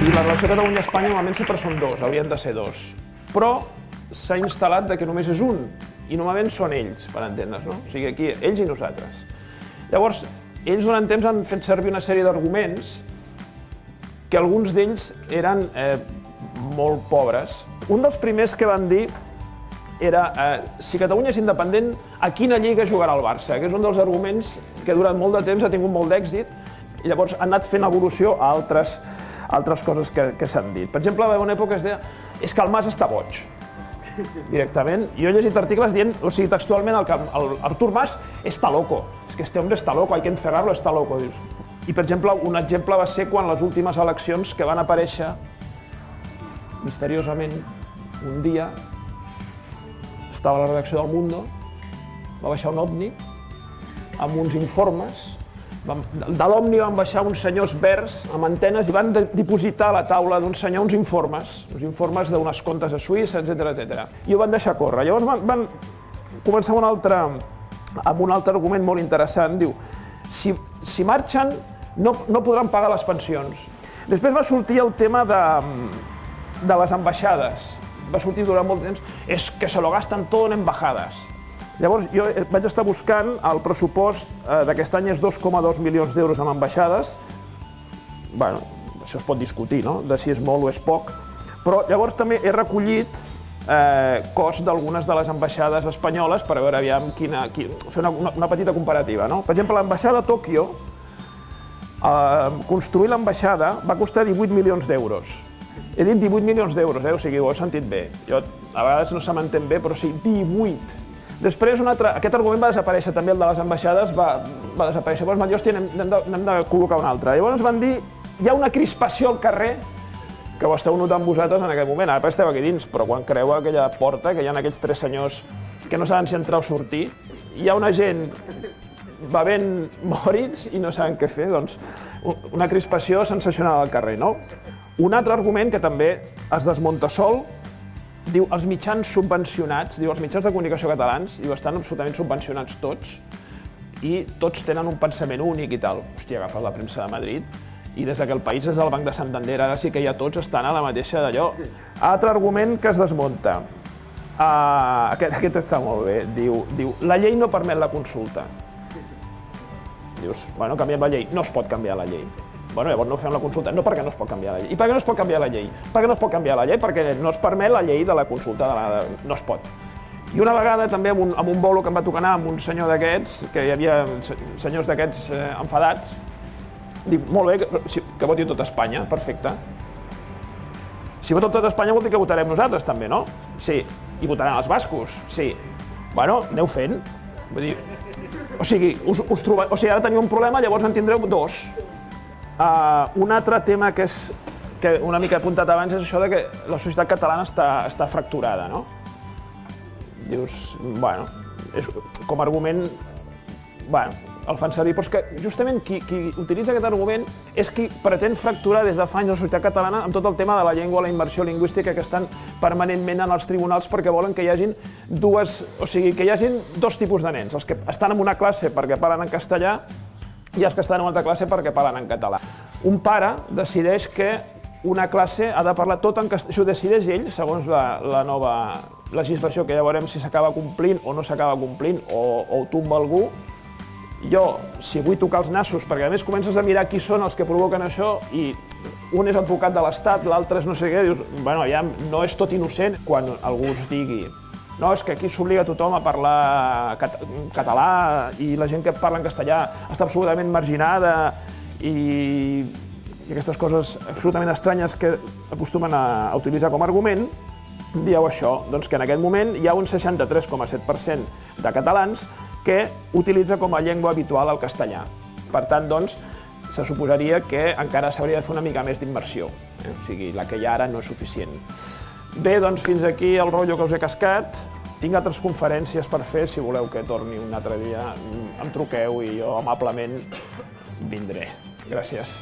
I la relació Catalunya-Espanya normalment sempre són dos, haurien de ser dos. Però s'ha instal·lat que només és un, i normalment són ells, per entendre's, no? O sigui, aquí, ells i nosaltres. Llavors, ells durant temps han fet servir una sèrie d'arguments que alguns d'ells eren molt pobres. Un dels primers que van dir era si Catalunya és independent, a quina lliga jugarà el Barça? Que és un dels arguments que durant molt de temps ha tingut molt d'èxit i llavors han anat fent evolució a altres coses que s'han dit. Per exemple, va haver una època que es deia és que el Mas està boig, directament. Jo he llegit articles dient, o sigui, textualment, el Artur Mas està loco. És que este hombre está loco, hay que encerrarlo, está loco. I, per exemple, un exemple va ser quan les últimes eleccions que van aparèixer misteriosament un dia estava a la redacció del Mundo, va baixar un ovni amb uns informes. De l'ovni van baixar uns senyors verds amb antenes i van dipositar a la taula d'un senyor uns informes d'unes comptes a Suïssa, etc. I ho van deixar córrer. Llavors van començar amb un altre argument molt interessant. Diu, si marxen no podran pagar les pensions. Després va sortir el tema de les ambaixades. Va sortir durant molt temps, és que se lo gasten tot en embajadas. Llavors, jo vaig estar buscant el pressupost d'aquest any és 2,2 milions d'euros en ambaixades. Bueno, això es pot discutir, no?, de si és molt o és poc. Però llavors també he recollit cost d'algunes de les ambaixades espanyoles per veure aviam fer una petita comparativa, no? Per exemple, l'ambaixada a Tòquio, construir l'ambaixada va costar 18 milions d'euros. He dit 18 milions d'euros, o sigui, ho he sentit bé. Jo, a vegades no se m'entén bé, però sí, 18. Després, aquest argument va desaparèixer, també el de les ambaixades va desaparèixer. Llavors van dir, hòstia, n'hem de col·locar un altre. Llavors van dir, hi ha una crispació al carrer, que ho esteu notant vosaltres en aquell moment. Ara esteu aquí dins, però quan creu aquella porta, que hi ha aquells tres senyors que no saben si entrar o sortir, hi ha una gent bevent mòrits i no saben què fer, doncs una crispació sensacional al carrer, no? Un altre argument que també es desmunta sol, diu els mitjans subvencionats, diu els mitjans de comunicació catalans, diu estan absolutament subvencionats tots i tots tenen un pensament únic i tal. Hòstia, agafes la premsa de Madrid i des que el País és del Banc de Santander, ara sí que ja tots estan a la mateixa d'allò. Altre argument que es desmunta, aquest està molt bé, diu la llei no permet la consulta. Dius, bueno, canviem la llei. No es pot canviar la llei. Bueno, llavors no fem la consulta. No, perquè no es pot canviar la llei. I per què no es pot canviar la llei? Perquè no es pot canviar la llei, perquè no es permet la llei de la consulta. No es pot. I una vegada també amb un bolo que em va tocar anar amb un senyor d'aquests, que hi havia senyors d'aquests enfadats, dic, molt bé, que voti tot Espanya, perfecte. Si vota tot Espanya vol dir que votarem nosaltres també, no? Sí. I votaran els bascos? Sí. Bueno, aneu fent. Vull dir, o sigui, ara teniu un problema, llavors en tindreu dos. Un altre tema que una mica he apuntat abans és això que la societat catalana està fracturada, no? Dius, bueno, com a argument, bueno, el fan servir, però és que justament qui utilitza aquest argument és qui pretén fracturar des de fa anys la societat catalana amb tot el tema de la llengua, la immersió lingüística, que estan permanentment en els tribunals perquè volen que hi hagin dos tipus de nens, els que estan en una classe perquè parlen en castellà i els que estan en una altra classe perquè parlen en català. Un pare decideix que una classe ha de parlar tot en castellà. Això ho decideix ell, segons la nova legislació, que ja veurem si s'acaba complint o no s'acaba complint, o ho tomba algú. Jo, si vull tocar els nassos, perquè a més comences a mirar qui són els que provoquen això, i un és advocat de l'Estat, l'altre és no sé què, dius, bueno, ja no és tot innocent. Quan algú us digui no, és que aquí s'obliga tothom a parlar català i la gent que parla en castellà està absolutament marginada i aquestes coses absolutament estranyes que acostumen a utilitzar com a argument, dieu això, doncs que en aquest moment hi ha un 63,7% de catalans que utilitza com a llengua habitual el castellà. Per tant, doncs, se suposaria que encara s'hauria de fer una mica més d'immersió. O sigui, la que hi ha ara no és suficient. Bé, doncs fins aquí el rotllo que us he cascat. Tinc altres conferències per fer, si voleu que torni un altre dia, em truqueu i jo amablement vindré. Gràcies.